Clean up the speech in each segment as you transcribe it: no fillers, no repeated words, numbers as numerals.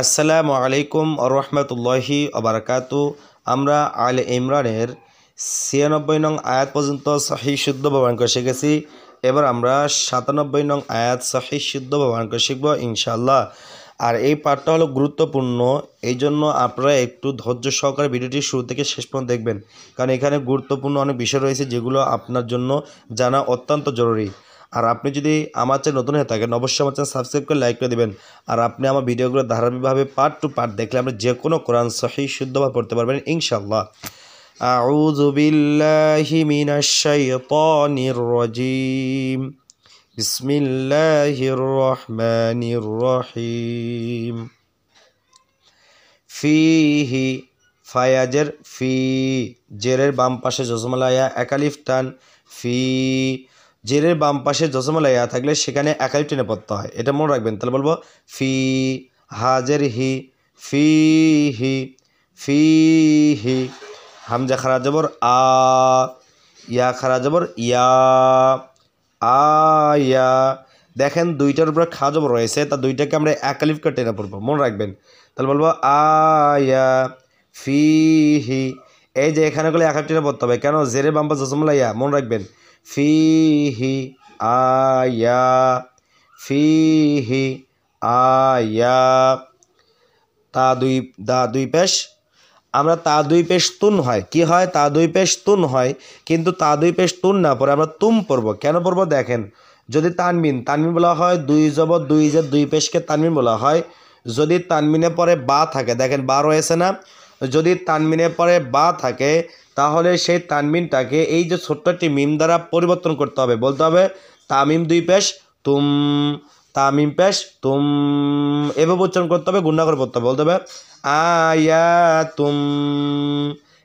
আসসালামু আলাইকুম রহমতুল্লাহি ওবারাকাতু। আমরা আলে ইমরানের ৯৬ নং আয়াত পর্যন্ত সহিহ শুদ্ধ ব্যবহার করে শিখেছি। এবার আমরা ৯৭ নং আয়াত সহিহ শুদ্ধ ব্যবহার করে শিখব ইনশাআল্লাহ। আর এই পাঠটা হলো গুরুত্বপূর্ণ, এই জন্য আপনারা একটু ধৈর্য সহকারে ভিডিওটি শুরু থেকে শেষ পর্যন্ত দেখবেন, কারণ এখানে গুরুত্বপূর্ণ অনেক বিষয় রয়েছে যেগুলো আপনার জন্য জানা অত্যন্ত জরুরি। আর আপনি যদি আমার চ্যানেল নতুন হয়ে থাকেন অবশ্যই আমার চ্যানেল সাবস্ক্রাইব করে লাইক করে দেবেন। আর আপনি আমার ভিডিওগুলো ধারাবাহিকভাবে পার্ট টু পার্ট দেখলে আপনি যে কোনো কোরআন সহিহ শুদ্ধভাবে পড়তে পারবেন ইনশাআল্লাহ। আউযু বিল্লাহি মিনাশ শাইতানির রাজীম। বিসমিল্লাহির রহমানির রহিম। ফিহি ফায়াজের ফি, জেরের বাম পাশে জজমালায়া একালিফ টান। ফি, জেরের বাম পাশে জজমালায়া থাকলে সেখানে একালিফ টেনে পড়তে হয়, এটা মনে রাখবেন। তাহলে বলবো ফি, হাজের হি, ফি হি, ফি হি। হামজা খারা জবর আ, ইয়া খারা জবর ইয়া, আয়া। দেখেন দুইটার উপরে খা জবর রয়েছে, তা দুইটাকে আমরা একালিফ করে টেনে পড়বো, মনে রাখবেন। তাহলে বলবো আয়া ফিহি। এই যে এখানে গেলে একালিফ টেনে পড়তে হবে, কেন? জেরে বাম্পা জসমলা ইয়া, মনে রাখবেন। ফিহি আয়া, ফিহি আয়া। তা দুই পেশ, আমরা তা দুই পেশ তুন হয়, কি হয়? তা দুই পেশ তুন হয়, কিন্তু তা দুই পেশ তুন না পরে আমরা তুম পড়বো। কেন পড়বো? দেখেন, যদি তানমিন বলা হয়, দুই জবর দুই যে দুই পেশকে তানমিন বলা হয়। যদি তানমিনে পরে বা থাকে, দেখেন বা রয়েছে না, যদি তানমিনে পরে বা থাকে তাহলে সেই তানমিনটাকে এই যে ছোট্ট একটি মিম দ্বারা পরিবর্তন করতে হবে, বলতে হবে তামিম দুই পেশ তুম, তামিম পেশ তুম, এভাবে উচ্চারণ করতে হবে, গুণা করে পড়তে হবে, বলতে হবে আয়া তুম।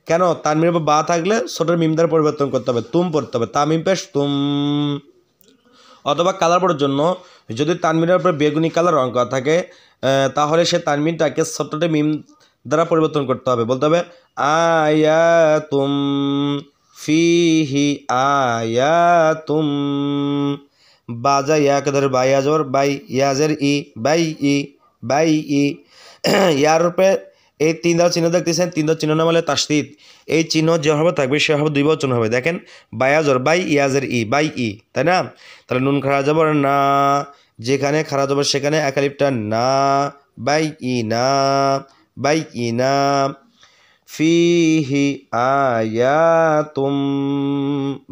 কেন? তানমিনের উপর বা থাকলে ছোট মিম দ্বারা পরিবর্তন করতে হবে, তুম পড়তে হবে, তামিম পেশ তুম। অথবা কালার পড়ার জন্য যদি তানমিনের উপরে বেগুনি কালার রং করা থাকে তাহলে সে তানমিনটাকে ছোট্ট মিম দ্বারা পরিবর্তন করতে হবে, বলতে হবে আয়াতুম ফিহি আয়াতুম। বাজা ইয়াকে ধরে বাই আজর বাই, ইয়াজের ই বাই ই, বাই ই। ইয়ার উপরে এই তিন ধারা চিহ্ন দেখতেছেন, তিন ধারা চিহ্ন নাম হলে তাসদিদ। এই চিহ্ন যেভাবে থাকবে সেভাবে দুই বচন হবে। দেখেন বায়াজর বাই, ইয়াজের ই বাই ই, তাই না? তাহলে নুন খারা যাবর না, যেখানে খারা যাবর সেখানে একালিফটা না, বাই ই না, বাই ই না। ফিহি আয়াতুম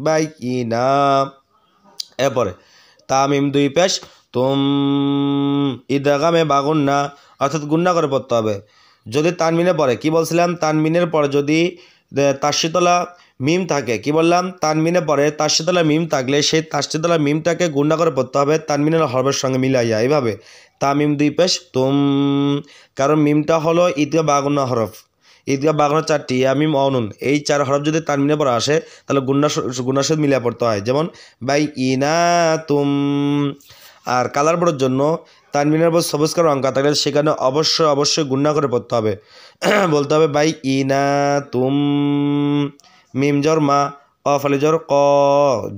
বাই ই না। এরপরে তামিম দুই পেশ তুম, ইদাগামে বাগুন না, অর্থাৎ গুন্না করে পড়তে হবে। যদি তানমিনে পড়ে, কি বলছিলাম? তানমিনের পরে যদি তাসশিতলা মিম থাকে, কি বললাম? তানমিনে পরে তাসশিতলা মিম থাকলে সেই তাসশিতলা মিমটাকে গুন্না করে পড়তে হবে তানমিনের হরফের সঙ্গে মিলাইয়া, এইভাবে তামিম দুই পেশ তুম। কারণ মিমটা হলো ঈদগা বাগুন্না হরফ, ঈদগা বাগুন্না চারটি, মিম অনুন, এই চার হরফ যদি তানমিনে পরে আসে তাহলে গুন্নার সাথে মিলিয়ে পড়তে হয়, যেমন বাই ইনা তুম। আর কালার পড়ার জন্য তানমিনের উপর সবুজকার অঙ্কা থাকলে সেখানে অবশ্যই গুন্না করে পড়তে হবে, বলতে হবে বাই ইনা তুম। মিম জর মা, অফ আলি জর ক,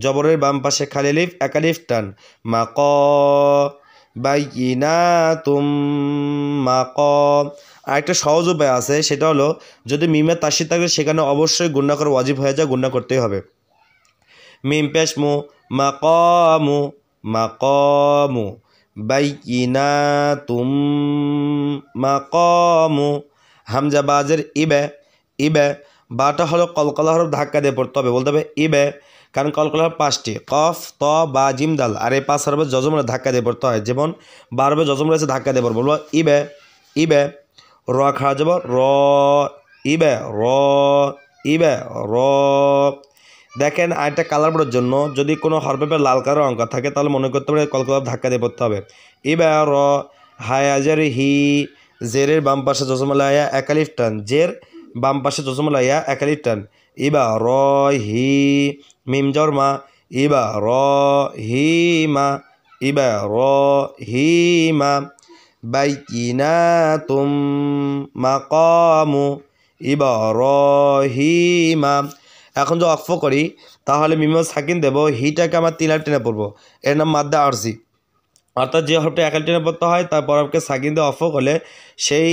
জবরের বাম পাশে খালি আলিফ একালিফ টান, মা ক, বাই ইনা তুম মা ক। আরেকটা সহজ উপায় আছে, সেটা হলো যদি মিমের তাসিদ থাকলে সেখানে অবশ্যই গুন্না করে ওয়াজিব হয়ে যায়, গুন্না করতেই হবে। মিম পেশ মু, মাকামু, মাকামু, বাইয়িনাতুম, মাকামু। হামজা বাজের ইবে, ইবে, বাটা হলো কলকলা হরফ ধাক্কা দিয়ে পড়তে হবে, বলতে হবে ইবে। কারণ কলকলা হরফ পাঁচটি, কফ ত বা জিম দাল, আর এই পাঁচ হরফে যজমরে ধাক্কা দিয়ে পড়তে হয়, যেমন বারবে যজম রয়েছে ধাক্কা দিয়ে পড়বো, বলবো ইবে, ইবে। র খাওয়া যাব র, ইবে র, ইবে র। দেখেন আরেকটা কালার পড়ার জন্য যদি কোনো হরফে লাল কালার অঙ্ক থাকে তাহলে মনে করতে পারে কলকলা ধাক্কা দিয়ে পড়তে হবে, ইবার র। হায়াজের হি, জেরের বাম পাশে জজমালায়া একালিফ টান, জের বাম পাশে জজমালায়া একালিফ টান, ইবা র হি। মিম জর মা, ইবা র হি মা, ইবা র হি মা। বাইয়িনাতুম মাকামু ইব্রাহিমা। এখন যদি অক্ফ করি তাহলে মিম সাকিন দেব, হিটাকে আমার তিন লাইন টেনে পড়বো, এর নাম মাদ্দা আরজি। অর্থাৎ যে হরফটা একালি টেনে পড়তে হয় তার বরফকে সাকিন দিয়ে অফ করলে সেই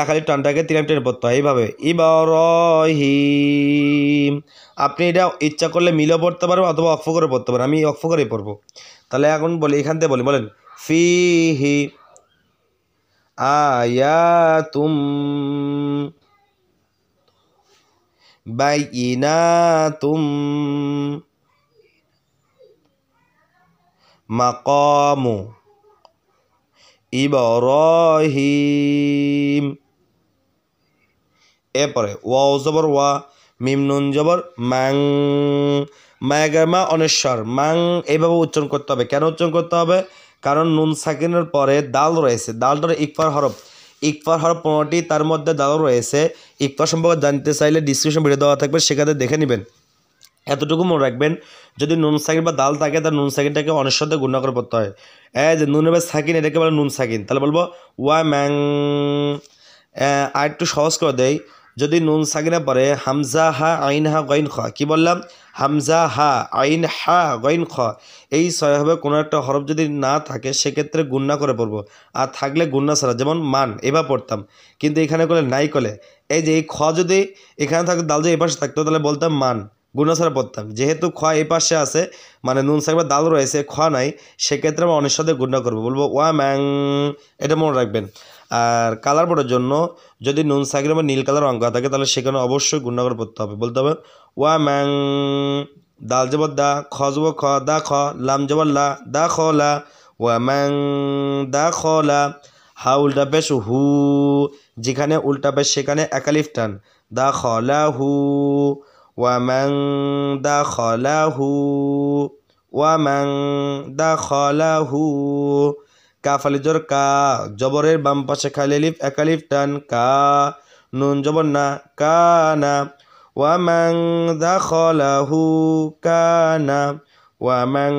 একালি টানটাকে তিন টেনে পড়তে হয়। এইভাবে ইব্রাহিম। আপনি এটা ইচ্ছা করলে মিলেও পড়তে পারবেন অথবা অক্ষ করে পড়তে পারেন। আমি অক্ষ করেই পড়বো। তাহলে এখন বলি, এখান থেকে বলি, বলেন ফিহি আয়াতুম বাইয়িনাতুম মাকামু ইব্রাহিম। এরপরে ওয়াও জবর ওয়া, মিম নুন জবর মাং, মায়ের মা অনেশ্বর মাং। এইভাবে উচ্চারণ করতে হবে। কেন উচ্চারণ করতে হবে? কারণ নুন সাকিনের পরে দাল রয়েছে। দালটার ইকফার হরফ, ইকফার হরফ 15টি, তার মধ্যে দাল রয়েছে। ইকফার সম্পর্কে জানতে চাইলে ডিসক্রিপশন ভিডিও দেওয়া থাকবে, সেখানে দেখে নেবেন। এতটুকু মনে রাখবেন, যদি নুন সাকিন বা দাল থাকে তার নুন সাকিনটাকে অনেক সাথে গুণা করে পড়তে হয়। যে নুন এবার সাকিন, এটাকে বলে নুন সাকিন। তাহলে বলবো ওয়া ম্যাং। আর একটু সহজ করে দেয়, যদি নুন সাকিনে পরে হামজা হা আইন হা গইন খ, কী বললাম? হামজা হা আইন হা গইন খ, এই ছয়ভাবে কোনো একটা হরফ যদি না থাকে সেক্ষেত্রে গুণনা করে পড়বো। আর থাকলে গুণনা ছাড়া, যেমন মান এবার পড়তাম, কিন্তু এখানে করলে নাই করলে। এই যে এই খ যদি এখানে থাকতো, দাল যদি এই পাশে থাকতো তাহলে বলতাম মান, গুণনা ছাড়া পড়তাম। যেহেতু খ এই পাশে আছে, মানে নুন সাকিনের দাল রয়েছে, খ নাই, সেক্ষেত্রে আমরা অনেক সাথে গুণনা করবো, বলবো ওয়া ম্যাং। এটা মনে রাখবেন। আর কালার বোর্ডের জন্য যদি নুন সাকিনের বা নীল কালার অঙ্ক থাকে তাহলে সেখানে অবশ্যই গুণনা করে পড়তে হবে। বলতে হবে ওয়া ম্যাং, দাল জবর দা, খ জবর খ, দা খ, লাম জবর লা, দা খ লা, ওয়া ম্যাং দা খ লা। হা উল্টা পেশ হু, যেখানে উল্টা পেশ সেখানে একালিফ টান, দা খ লা হু, ওয়া ম্যাং দা খ লা হু, ওয়া ম্যাং দা খ লা হু। কাফ আলি জবর কা, জবরের বাম পাশে খালি আলিফ একালিফ টান, কা। নুন জবর না, কানা। ওয়া ম্যাং দাখালাহু কানা, ওয়া ম্যাং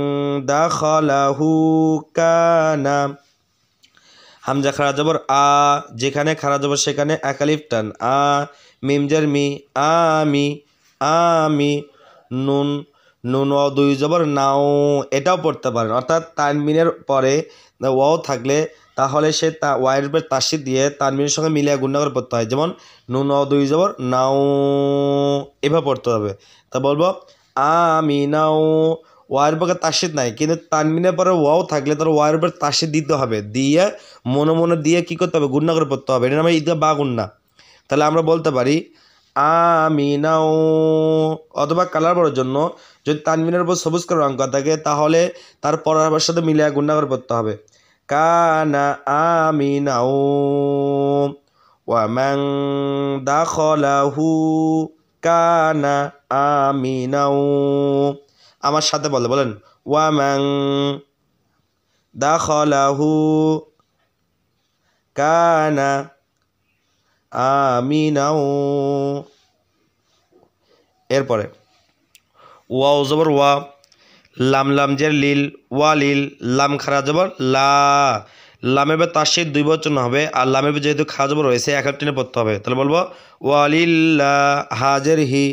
দাখালাহু কানা। হামজা খারা জবর আ, যেখানে খারা জবর সেখানে একালিফ টান, আ। মিম জের মি, আমি, আমি। নুন, নুন ও দুই জবর নাও, এটাও পড়তে পারেন। অর্থাৎ তানমিনের পরে ওয়াও থাকলে তাহলে সে ওয়াইয়ের উপরে তাসিদ দিয়ে তানমিনের সঙ্গে মিলিয়ে গুণনা করে পড়তে হয়। যেমন নুন ও দুই জবর নাও, এভাবে পড়তে হবে। তা বলবো আমি নাও, ওয়াইয়ের পক্ষে তাসিদ নাই, কিন্তু তানমিনের পরে ওয়াও থাকলে তার ওয়াইয়ের উপরে তাসিদ দিতে হবে, দিয়ে মনে মনে দিয়ে কী করতে হবে? গুণনা করে পড়তে হবে। এটা নামে ঈদগাহ বা গুণনা। তাহলে আমরা বলতে পারি আমি নাও। অথবা কালার বড়ার জন্য যদি তানমিনের উপর সবুজ করে অঙ্ক থাকে তাহলে তার পড়ার সাথে মিলিয়ে গুণনা করে পড়তে হবে। কানা আমি নাও, ওয়া ম্যাং দাখালাহু কানা আমি নাও। আমার সাথে বলেন ওয়া ম্যাং দাখালাহু কানা আমিনাও। এরপরে ওয়াও জবর ওয়া, লাম লাম জের লিল, ওয়া লিল, লাম খারা জবর লা, লামের পর তাসিদ দুই বচন হবে, আর লামের পর যেহেতু খা জবর রয়েছে এক টেনে পড়তে হবে। তাহলে বলবো ওয়ালিল্লা, হাজের হি,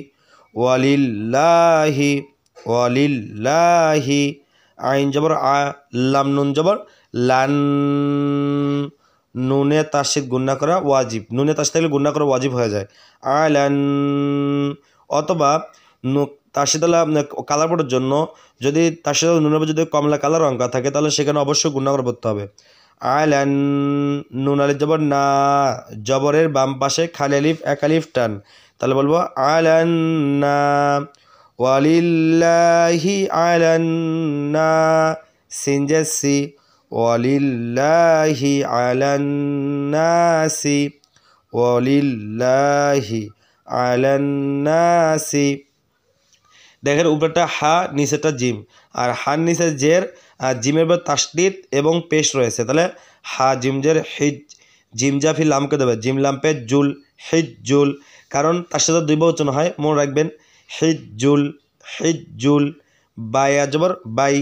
ওয়ালিল্লাহি, ওয়ালিল্লাহি। আইন জবর আ, লাম নুন জবর লান, নুনে তাসিদ গুণনা করা ওয়াজিব, নুনে তাসিদ থাকলে গুণনা করা ওয়াজিব হয়ে যায়, আলান। অথবা তাসিদ কালার বোর্ডের জন্য যদি তাসিদ নুনের যদি কমলা কালার অঙ্ক থাকে তাহলে সেখানে অবশ্যই গুণনা করে পড়তে হবে। আলান, নুন আলিফ জবর না, জবরের বাম পাশে খালি আলিফ এক আলিফ টান, তাহলে বলবো আলান না। ওয়ালিল্লাহি আলান না, সিনজেসি, ওয়ালিল্লাহি আলান নাসি, ওয়ালিল্লাহি আলান নাসি। দেখেন উপরেটা হা, নিচেটা জিম, আর হার নিচে জের, আর জিমের পর তাসদিদ এবং পেশ রয়েছে। তাহলে হা জিম জের হিজ, জিম জাফি লামকে দেবে, জিম লামপে জুল, হিজ জুল। কারণ তার সাথে দুই বচন হয়, মনে রাখবেন হিজ জুল, হিজ জুল। বাই আজবর বাই,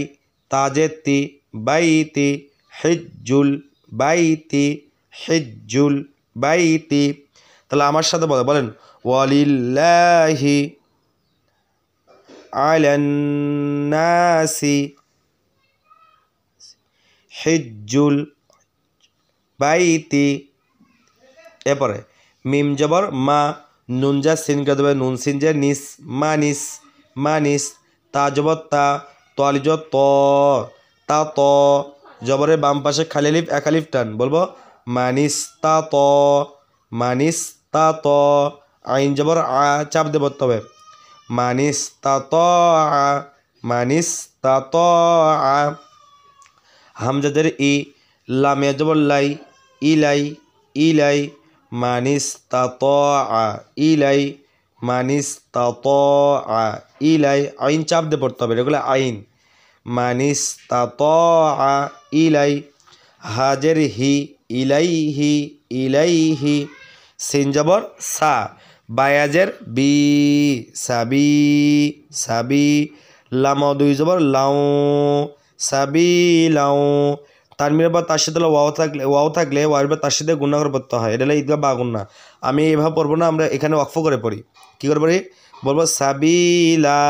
তাজে তি, বাইতি, হিজ জুল বাইতি, হিজ জুল বাইতি। তাহলে আমার সাথে বলেন ওয়ালিল্লাহি আলান নাসি হিজ্জুল বাইতি। এরপরে মিম জবর মা, নুন যা সিন করে দেবে, নুন সিন যে নিস, মানিস মানিস। তা জবর তা, তলিজ ত, তা ত। জবরের বাম পাশে খালি আলিফ এক আলিফ টান, বলবো মানিস তা ত, মানিস তা ত। আইন জবর আ, চাপ দেব তবে মানিস তা ত আ, মানিস তা ত আ। হামজাদের ই, লামিয়া জবর লাই, ইলাই ইলাই। মানিস তা ত আ ইলাই, মানিস তা ত আ ইলাই। আইন চাপ দিয়ে পড়তে হবে, এগুলো আইন। মানিস তা ত আ ইলাই। হাজের হি, ইলাইহি ইলাইহি। সিন জবর সা, বায়াজের বি, সাবি সাবি। লাম দুই জবর লাউ, সাবি লাউ। তানমিনের পর তার সাথে ওয়াও থাকলে ওয়ার পর তার সাথে গুণা করে পড়তে হয়, এটা হলো ঈদগাহ বা গুণা। আমি এভাবে পড়বো না, আমরা এখানে ওয়াকফ করে পড়ি। কী করে পড়ি? বলবো সাবিলা।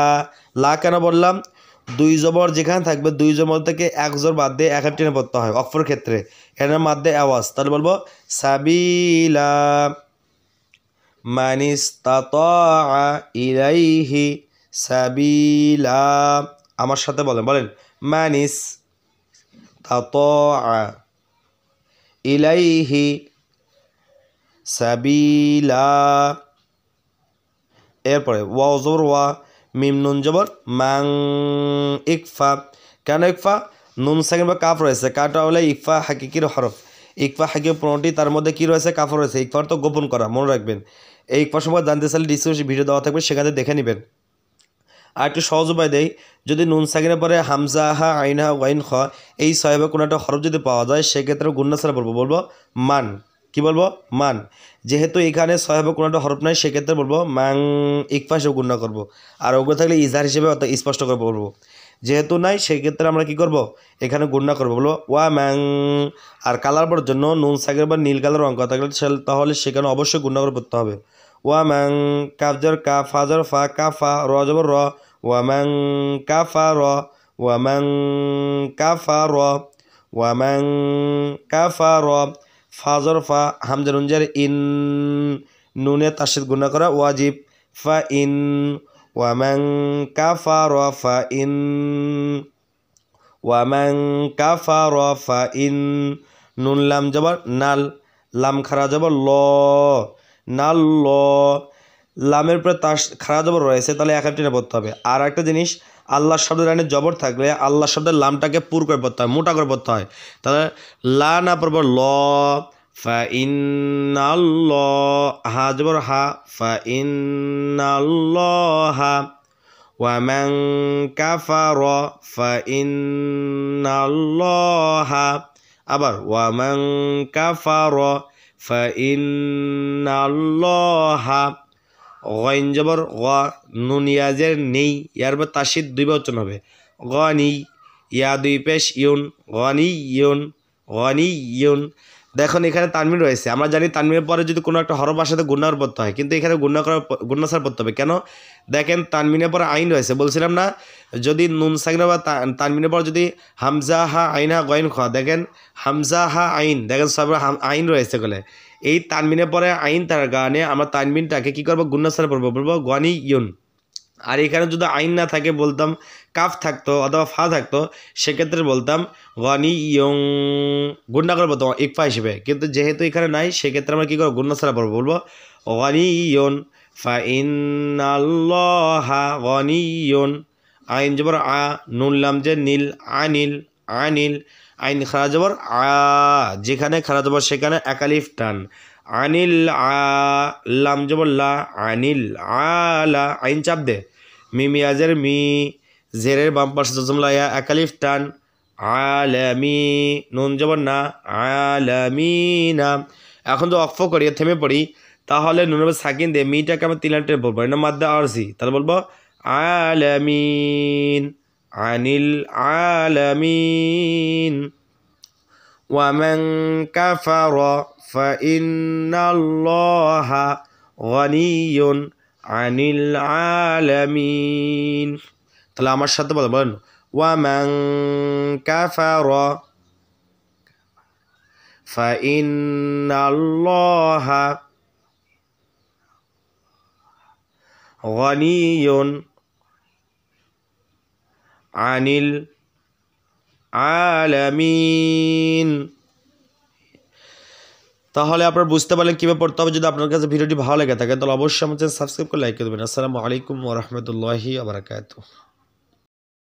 লা কেন বললাম? দুই জবর যেখানে থাকবে দুই জবর থেকে এক জবর বাদ দিয়ে এক টেনে পড়তে হয় অক্ষর ক্ষেত্রে, এখানে মাধ্যে আওয়াজ। তাহলে বলবো সাবিলা। মানিস তাতা ইলাইহি সাবিলা। আমার সাথে বলেন, বলেন মানিস তাতা ইলাইহি সাবিলা। এরপরে ওয়াও জবর ওয়া, মিম নুন জবর মাং, ইকফা। কেন ইকফা? নুন সাকিন বা কাফ রয়েছে, কাটা হলে ইকফা হাকিকির হরফ। ইকফা হাকির 15টি, তার মধ্যে কী রয়েছে? কাফ রয়েছে। ইকফার তো গোপন করা, মনে রাখবেন। এই ইকফা সম্পর্কে জানতে চাইলে ডিসক্রিপশনে ভিডিও দেওয়া থাকবে, সেখানে দেখে নেবেন। আর একটু সহজ উপায় দেই, যদি নুন সাকিনের পরে হামজা হা আইন হা ওয়াইন খ এই ছয়ভাবে কোনো একটা হরফ যদি পাওয়া যায়, সেক্ষেত্রে গুন্না ছাড়া বলবো মান। কি বলবো? মান। যেহেতু এখানে ছয়ভাবে কোনো একটা হরফ নাই, সেক্ষেত্রে বলবো মাং, ইকফা হিসেবে গুন্না করবো। আর ওগুলো থাকলে ইজহার হিসেবে অর্থাৎ স্পষ্ট করে বলবো। যেহেতু নাই, সেক্ষেত্রে আমরা কি করব? এখানে গুন্না করবো, বলবো ওয়া ম্যাং। আর কালার পর জন্য নুন সাকিনের পর নীল কালার অঙ্ক থাকলে তাহলে সেখানে অবশ্যই গুন্না করে পড়তে হবে। ওয়া ম্যাং, কাফজর কা, ফাজর ফা, কাফা, র জবর র। ওয়ামাং কাফার, ওয়ামাং কাফার, ওয়ামাং কাফার। ফাজর ফা, হামজা নুনজার ইন, নুনে তার সাথে গুণা করা ওয়াজিব, ফা ইন। ওয়ামাং কাফার ফা ইন, ওয়ামাং কাফার ফা ইন। নুন লাম জবর নাল, লাম খারা জবর ল, নাল ল। লামের উপরে তার খারা জবর রয়েছে, তাহলে এক টেনে পড়তে হবে। আর একটা জিনিস, আল্লাহ শব্দের লাইনে জবর থাকলে আল্লাহ শব্দের লামটাকে পুর করে পড়তে হয়, মোটা করে পড়তে হয়। তাহলে লা না পড়ব ল, ফা ইন্নাল্লাহ। হা জবর হা, ফা ইন্নাল্লাহা। ওয়ামান কাফার ফা ইন্নাল্লাহা। আবার ওয়ামান কাফার ফা ইন্নাল্লাহা। গইন জবর গ, নুন ইয়াজের নেই, ইয়ার পর তাসিদ দুই বচন হবে, গনি। ইয়া দুই পেশ ইউন, গনি ইউন, গনি ইউন। দেখুন এখানে তানমিন রয়েছে, আমরা জানি তানমিনের পরে যদি কোনো একটা হরফ আসাতে গুণার পড়তে হয়, কিন্তু এখানে গুণা ছাড়া পড়তে হবে। কেন? দেখেন তানমিনের পরে আইন রয়েছে, বলছিলাম না? যদি নুন সাকিনা বা তানমিনের পর যদি হামজা হা আইন হা গইন খ, দেখেন হামজা হা আইন, দেখেন সব আইন রয়েছে বলে। এই তানমিনের পরে আইন তার কারণে আমরা তানমিনটাকে কী করবো? গুণা ছাড়া পড়বো, বলবো গনি ইউন। আর এখানে যদি আইন না থাকে, বলতাম কাফ থাকতো অথবা ফা থাকতো, সেক্ষেত্রে বলতাম গনি ইয়ং, গুন্না করে বলতাম ইকফা হিসেবে। কিন্তু যেহেতু এখানে নাই, সেক্ষেত্রে আমরা কী করবো? গুন্না ছাড়া পড়বো, বলবো গনি ইয়ন, ফা ইন্নাল্লাহা গনিয়ুন। আইন জবর আ, নুন লাম যে নীল, আনিল আনিল। আইন খারা জবর আ, যেখানে খারা জবর সেখানে একালিফ টান, আনিল আ। লাম জবর লা, আনিল আলা। আইন চাপ দে, মিমিয়াজের মি, জেরের বাম পাশে জজমলা ইয়া, একালিফ টান, আলামি। নুন জবর না, আলামিনা। এখন তো অক্ফ করি, থেমে পড়ি, তাহলে নুনের সাকিন দিয়ে মিটাকে আমরা 3 লাইন টেনে বলবো, এটা মাদ্দা আরজি। তাহলে বলবো আলামিন, আনিল আলামিন। ওয়ামান কাফারা ফা ইন্নাল্লাহা গনিয়ুন আনিল আলামিন। তাহলে আমার সাথে বলেন, ওয়ামান কাফারা, ফাইন্নাল্লাহা গনিয়ুন আনিল আলামিন। তাহলে আপনারা বুঝতে পারলেন কীভাবে পড়তে হবে। যদি আপনার কাছে ভিডিওটি ভালো লেগে থাকে তাহলে অবশ্যই আমার চ্যানেল সাবস্ক্রাইব করে লাইক করে দেবেন। আসসালামু আলাইকুম ওয়া রাহমাতুল্লাহি ওয়া বারাকাতুহু।